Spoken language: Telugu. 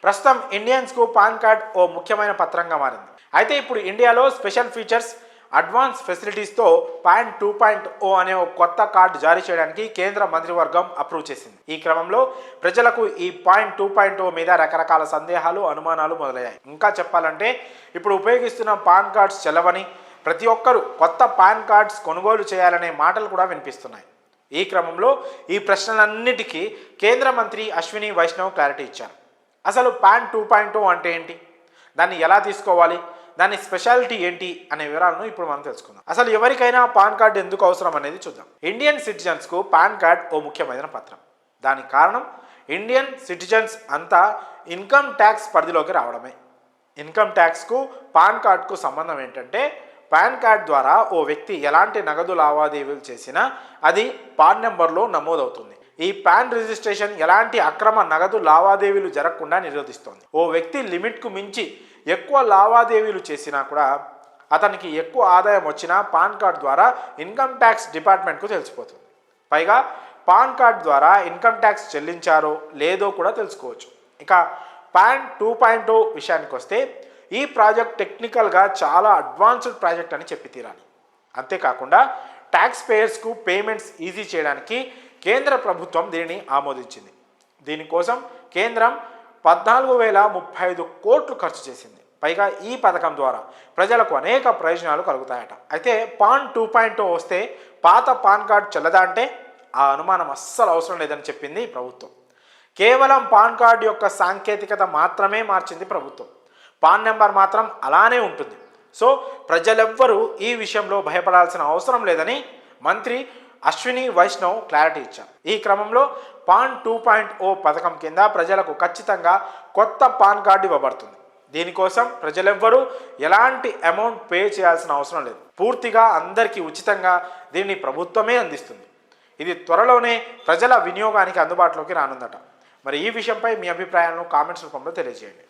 ప్రస్తుతం ఇండియన్స్కు పాన్ కార్డ్ ఓ ముఖ్యమైన పత్రంగా మారింది. అయితే ఇప్పుడు ఇండియాలో స్పెషల్ ఫీచర్స్, అడ్వాన్స్ ఫెసిలిటీస్తో పాన్ 2.0 అనే ఒక కొత్త కార్డు జారీ చేయడానికి కేంద్ర మంత్రివర్గం అప్రూవ్ చేసింది. ఈ క్రమంలో ప్రజలకు ఈ పాన్ 2.0 మీద రకరకాల సందేహాలు, అనుమానాలు మొదలయ్యాయి. ఇంకా చెప్పాలంటే ఇప్పుడు ఉపయోగిస్తున్న పాన్ కార్డ్స్ చెల్లవని, ప్రతి ఒక్కరూ కొత్త పాన్ కార్డ్స్ కొనుగోలు చేయాలనే మాటలు కూడా వినిపిస్తున్నాయి. ఈ క్రమంలో ఈ ప్రశ్నలన్నిటికీ కేంద్ర మంత్రి అశ్విని వైష్ణవ్ క్లారిటీ ఇచ్చారు. అసలు పాన్ 2.0 అంటే ఏంటి, దాన్ని ఎలా తీసుకోవాలి, దాని స్పెషాలిటీ ఏంటి అనే వివరాలను ఇప్పుడు మనం తెలుసుకుందాం. అసలు ఎవరికైనా పాన్ కార్డు ఎందుకు అవసరం అనేది చూద్దాం. ఇండియన్ సిటిజన్స్కు పాన్ కార్డ్ ఓ ముఖ్యమైన పత్రం. దానికి కారణం ఇండియన్ సిటిజన్స్ అంతా ఇన్కమ్ ట్యాక్స్ పరిధిలోకి రావడమే. ఇన్కమ్ ట్యాక్స్కు పాన్ కార్డ్కు సంబంధం ఏంటంటే, పాన్ కార్డ్ ద్వారా ఓ వ్యక్తి ఎలాంటి నగదు లావాదేవీలు చేసినా అది పాన్ నెంబర్లో నమోదవుతుంది. ఈ పాన్ రిజిస్ట్రేషన్ ఎలాంటి అక్రమ నగదు లావాదేవీలు జరగకుండా నిరోధిస్తోంది. ఓ వ్యక్తి లిమిట్కు మించి ఎక్కువ లావాదేవీలు చేసినా కూడా, అతనికి ఎక్కువ ఆదాయం వచ్చినా పాన్ కార్డ్ ద్వారా ఇన్కమ్ ట్యాక్స్ డిపార్ట్మెంట్కు తెలిసిపోతుంది. పైగా పాన్ కార్డ్ ద్వారా ఇన్కమ్ ట్యాక్స్ చెల్లించారో లేదో కూడా తెలుసుకోవచ్చు. ఇక పాన్ 2.0 విషయానికి వస్తే, ఈ ప్రాజెక్ట్ టెక్నికల్గా చాలా అడ్వాన్స్డ్ ప్రాజెక్ట్ అని చెప్పి తీరాలి. అంతేకాకుండా ట్యాక్స్ పేయర్స్కు పేమెంట్స్ ఈజీ చేయడానికి కేంద్ర ప్రభుత్వం దీనిని ఆమోదించింది. దీనికోసం కేంద్రం 14,035 కోట్లు ఖర్చు చేసింది. పైగా ఈ పథకం ద్వారా ప్రజలకు అనేక ప్రయోజనాలు కలుగుతాయట. అయితే పాన్ 2.0 వస్తే పాత పాన్ కార్డు చెల్లదా అంటే ఆ అనుమానం అస్సలు అవసరం లేదని చెప్పింది ప్రభుత్వం. కేవలం పాన్ కార్డు యొక్క సాంకేతికత మాత్రమే మార్చింది ప్రభుత్వం. పాన్ నెంబర్ మాత్రం అలానే ఉంటుంది. సో ప్రజలెవ్వరూ ఈ విషయంలో భయపడాల్సిన అవసరం లేదని మంత్రి అశ్విని వైష్ణవ్ క్లారిటీ ఇచ్చారు. ఈ క్రమంలో పాన్ 2.0 పథకం కింద ప్రజలకు ఖచ్చితంగా కొత్త పాన్ కార్డు ఇవ్వబడుతుంది. దీనికోసం ప్రజలెవ్వరూ ఎలాంటి అమౌంట్ పే చేయాల్సిన అవసరం లేదు. పూర్తిగా అందరికీ ఉచితంగా దీన్ని ప్రభుత్వమే అందిస్తుంది. ఇది త్వరలోనే ప్రజల వినియోగానికి అందుబాటులోకి రానుందట. మరి ఈ విషయంపై మీ అభిప్రాయాలను కామెంట్స్ రూపంలో తెలియజేయండి.